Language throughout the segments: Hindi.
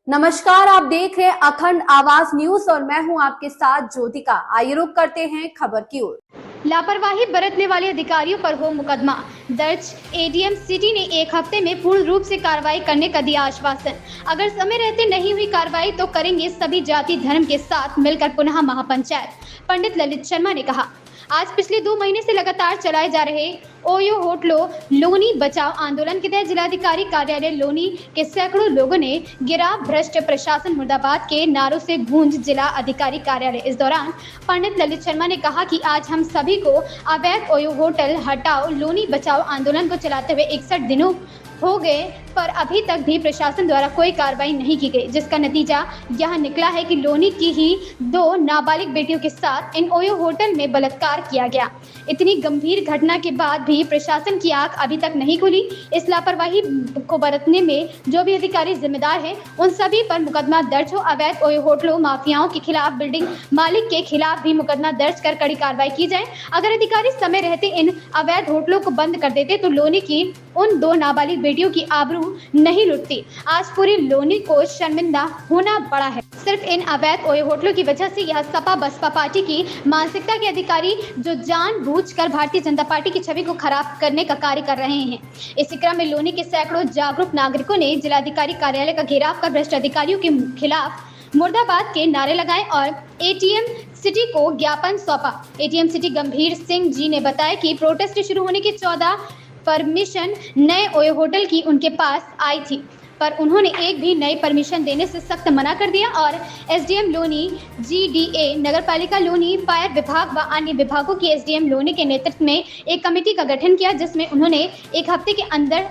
नमस्कार, आप देख रहे हैं अखंड आवाज न्यूज और मैं हूं आपके साथ ज्योतिका। आइए रुक करते हैं खबर की ओर। लापरवाही बरतने वाले अधिकारियों पर हो मुकदमा दर्ज। एडीएम सिटी ने एक हफ्ते में पूर्ण रूप से कार्रवाई करने का दिया आश्वासन। अगर समय रहते नहीं हुई कार्रवाई तो करेंगे सभी जाति धर्म के साथ मिलकर पुनः महापंचायत, पंडित ललित शर्मा ने कहा। आज पिछले 2 महीने से लगातार चलाए जा रहे ओयो होटलों लोनी बचाओ आंदोलन के तहत जिलाधिकारी कार्यालय लोनी के सैकड़ों लोगों ने गिरा भ्रष्ट प्रशासन मुर्दाबाद के नारों से गूंज जिला अधिकारी कार्यालय। इस दौरान पंडित ललित शर्मा ने कहा कि आज हम सभी को अवैध ओयो होटल हटाओ लोनी बचाओ आंदोलन को चलाते हुए 61 दिनों हो गए, पर अभी तक भी प्रशासन द्वारा कोई कार्रवाई नहीं की गई, जिसका नतीजा यह निकला है कि लोनी की ही 2 नाबालिग बेटियों के साथ इन ओयो होटल में बलात्कार किया गया। इतनी गंभीर घटना के बाद भी प्रशासन की आंख अभी तक नहीं खुली। इस लापरवाही को बरतने में जो भी अधिकारी जिम्मेदार हैं, उन सभी पर मुकदमा दर्ज हो। अवैध ओयो होटलों माफियाओं के खिलाफ बिल्डिंग मालिक के खिलाफ भी मुकदमा दर्ज कर कड़ी कार्रवाई की जाए। अगर अधिकारी समय रहते इन अवैध होटलों को बंद कर देते तो लोनी की उन 2 नाबालिग बेटियों की आबरू नहीं लुटती। आज पूरी लोनी को शर्मिंदा होना पड़ा है। सिर्फ इन अवैध ओयो होटलों की वजह से यह सपा बसपा पार्टी की मानसिकता के अधिकारी जो जानबूझकर भारतीय जनता पार्टी की छवि को खराब करने का कार्य कर रहे हैं। इसी क्रम में लोनी के सैकड़ों जागरूक नागरिकों ने जिलाधिकारी कार्यालय का घेराव कर भ्रष्ट अधिकारियों के खिलाफ मुर्दाबाद के नारे लगाए और एटीएम सिटी को ज्ञापन सौंपा। एटीएम सिटी गंभीर सिंह जी ने बताया कि प्रोटेस्ट शुरू होने के 14 परमिशन नए ओयो होटल की उनके पास आई थी, पर उन्होंने एक भी नई परमिशन देने से सख्त मना कर दिया और एसडीएम लोनी, जीडीए, नगरपालिका लोनी, फायर विभाग व अन्य विभागों की एसडीएम लोनी के नेतृत्व में एक कमेटी का गठन किया, जिसमें उन्होंने एक हफ्ते के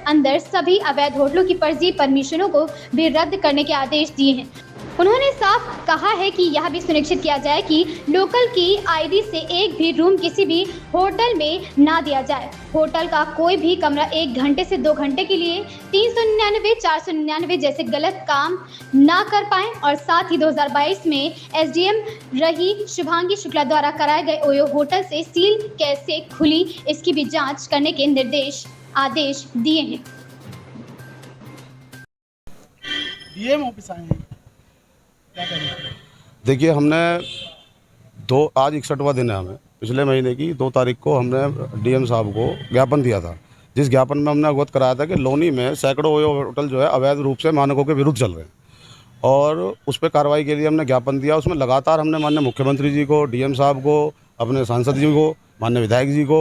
अंदर सभी अवैध होटलों की फर्जी परमिशनों को भी रद्द करने के आदेश दिए हैं। उन्होंने साफ कहा है कि यह भी सुनिश्चित किया जाए कि लोकल की आईडी से एक भी रूम किसी भी होटल में ना दिया जाए। होटल का कोई भी कमरा 1 घंटे से 2 घंटे के लिए 399, 499 जैसे गलत काम ना कर पाएं और साथ ही 2022 में एसडीएम रही शुभांगी शुक्ला द्वारा कराए गए ओयो होटल से सील कैसे खुली, इसकी भी जाँच करने के आदेश दिए हैं। डीएम ऑफिस आए हैं, देखिए, हमने आज 61वां दिन है। हमें पिछले महीने की 2 तारीख को हमने डीएम साहब को ज्ञापन दिया था, जिस ज्ञापन में हमने अवगत कराया था कि लोनी में सैकड़ों ओयो होटल जो है अवैध रूप से मानकों के विरुद्ध चल रहे हैं और उस पर कार्रवाई के लिए हमने ज्ञापन दिया। उसमें लगातार हमने माननीय मुख्यमंत्री जी को, डीएम साहब को, अपने सांसद जी को, माननीय विधायक जी को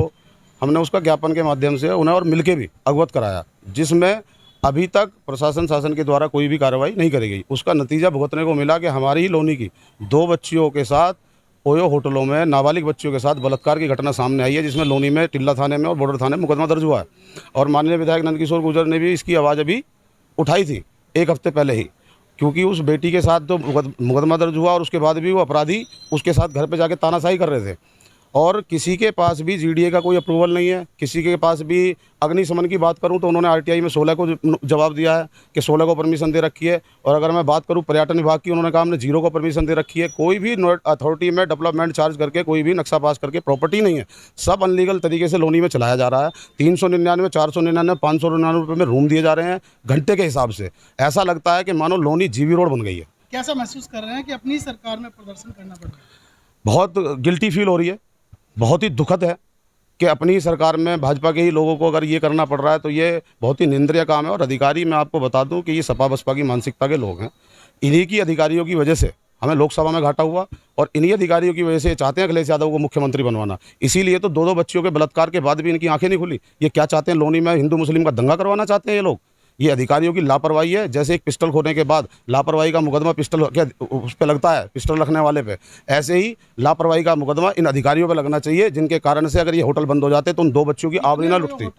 हमने उसका ज्ञापन के माध्यम से उन्हें और मिलके भी अवगत कराया, जिसमें अभी तक प्रशासन शासन के द्वारा कोई भी कार्रवाई नहीं करी गई। उसका नतीजा भुगतने को मिला कि हमारी ही लोनी की 2 बच्चियों के साथ ओयो होटलों में नाबालिग बच्चियों के साथ बलात्कार की घटना सामने आई है, जिसमें लोनी में टिल्ला थाने में और बॉर्डर थाने में मुकदमा दर्ज हुआ है। और माननीय विधायक नंदकिशोर गुर्जर ने भी इसकी आवाज़ अभी उठाई थी 1 हफ्ते पहले ही, क्योंकि उस बेटी के साथ तो मुकदमा दर्ज हुआ और उसके बाद भी वो अपराधी उसके साथ घर पर जाके तानाशाही कर रहे थे और किसी के पास भी जीडीए का कोई अप्रूवल नहीं है। किसी के पास भी अग्निशमन की बात करूं तो उन्होंने आरटीआई में 16 को जवाब दिया है कि 16 को परमिशन दे रखी है। और अगर मैं बात करूं पर्यटन विभाग की, उन्होंने कहा हमने 0 को परमिशन दे रखी है। कोई भी अथॉरिटी में डेवलपमेंट चार्ज करके कोई भी नक्शा पास करके प्रॉपर्टी नहीं है, सब अनलीगल तरीके से लोनी में चलाया जा रहा है। 399, 499, 599 रुपये में रूम दिए जा रहे हैं घंटे के हिसाब से। ऐसा लगता है कि मानो लोनी जीवी रोड बन गई है। कैसा महसूस कर रहे हैं कि अपनी सरकार में प्रदर्शन करना पड़ रहा है? बहुत गिल्टी फील हो रही है, बहुत ही दुखद है कि अपनी सरकार में भाजपा के ही लोगों को अगर ये करना पड़ रहा है तो ये बहुत ही निंदनीय काम है। और अधिकारी, मैं आपको बता दूं कि ये सपा बसपा की मानसिकता के लोग हैं। इन्हीं की अधिकारियों की वजह से हमें लोकसभा में घाटा हुआ और इन्हीं अधिकारियों की वजह से चाहते हैं अखिलेश यादव को मुख्यमंत्री बनवाना। इसीलिए तो 2 बच्चियों के बलात्कार के बाद भी इनकी आंखें नहीं खुली। ये क्या चाहते हैं? लोनी में हिंदू मुस्लिम का दंगा करवाना चाहते हैं ये लोग। ये अधिकारियों की लापरवाही है। जैसे एक पिस्टल खोने के बाद लापरवाही का मुकदमा पिस्टल क्या उस पर लगता है, पिस्टल रखने वाले पे, ऐसे ही लापरवाही का मुकदमा इन अधिकारियों पे लगना चाहिए, जिनके कारण से अगर ये होटल बंद हो जाते तो उन 2 बच्चियों की आवरी ना लुटती।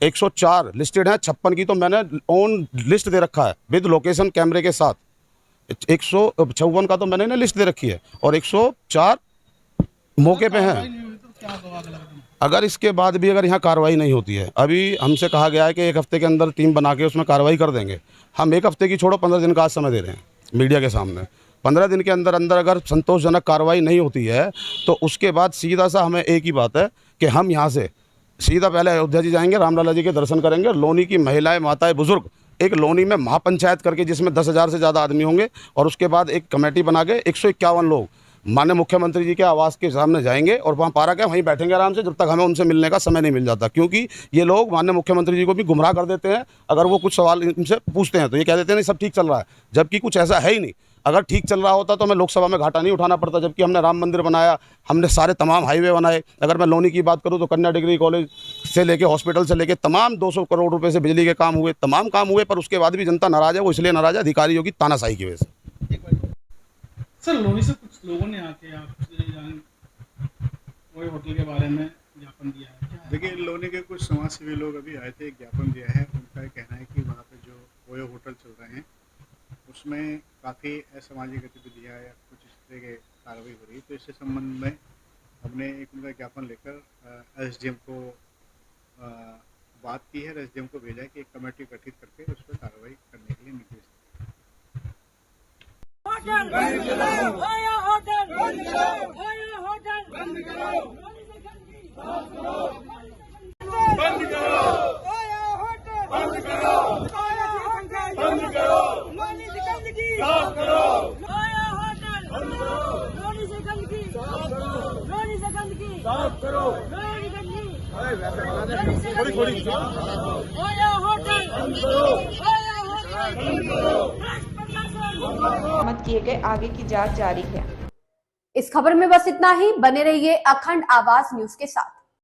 104 लिस्टेड है, 56 की तो मैंने ऑन लिस्ट दे रखा है विद लोकेशन कैमरे के साथ। 156 का तो मैंने ना लिस्ट दे रखी है और 104 मौके पे हैं। अगर इसके बाद भी अगर यहाँ कार्रवाई नहीं होती है, अभी हमसे कहा गया है कि 1 हफ्ते के अंदर टीम बना के उसमें कार्रवाई कर देंगे। हम 1 हफ्ते की छोड़ो 15 दिन का आज समय दे रहे हैं मीडिया के सामने। 15 दिन के अंदर अगर संतोषजनक कार्रवाई नहीं होती है तो उसके बाद सीधा सा हमें एक ही बात है कि हम यहाँ से सीधा पहले अयोध्या जी जाएंगे, रामलला जी के दर्शन करेंगे। लोनी की महिलाएं, माताएं, बुजुर्ग एक लोनी में महापंचायत करके जिसमें 10,000 से ज़्यादा आदमी होंगे और उसके बाद एक कमेटी बना के 151 लोग माननीय मुख्यमंत्री जी के आवास के सामने जाएंगे और वहाँ पार्क है वहीं बैठेंगे आराम से जब तक हमें उनसे मिलने का समय नहीं मिल जाता, क्योंकि ये लोग माननीय मुख्यमंत्री जी को भी गुमराह कर देते हैं। अगर वो कुछ सवाल इनसे पूछते हैं तो ये कह देते हैं नहीं सब ठीक चल रहा है, जबकि कुछ ऐसा है ही नहीं। अगर ठीक चल रहा होता तो हमें लोकसभा में घाटा नहीं उठाना पड़ता, जबकि हमने राम मंदिर बनाया, हमने सारे तमाम हाईवे बनाए। अगर मैं लोनी की बात करूँ तो कन्या डिग्री कॉलेज से लेके हॉस्पिटल से लेके तमाम 200 करोड़ रुपए से बिजली के काम हुए, तमाम काम हुए, पर उसके बाद भी जनता नाराज़ है। वो इसलिए नाराज़ है अधिकारियों की तानाशाही की वजह से। सर लोनी से कुछ लोगों ने आके आपसे वही होटल के बारे में ज्ञापन दिया है क्या? देखिए, लोनी के कुछ समाजसेवी लोग अभी आए थे, ज्ञापन दिया है। उनका कहना है कि वहाँ पे जो ओयो होटल चल रहे हैं उसमें काफ़ी असामाजिक गतिविधियाँ या कुछ इस तरह की कार्रवाई हो रही है। तो इससे संबंध में हमने एक उनका ज्ञापन लेकर एसडीएम को बात की है। एसडीएम को भेजा है कि एक कमेटी गठित करके उस पर कार्रवाई करने के लिए निर्देश दिया। बरामद किए गए, आगे की जांच जारी है। इस खबर में बस इतना ही। बने रहिए अखंड आवाज न्यूज के साथ।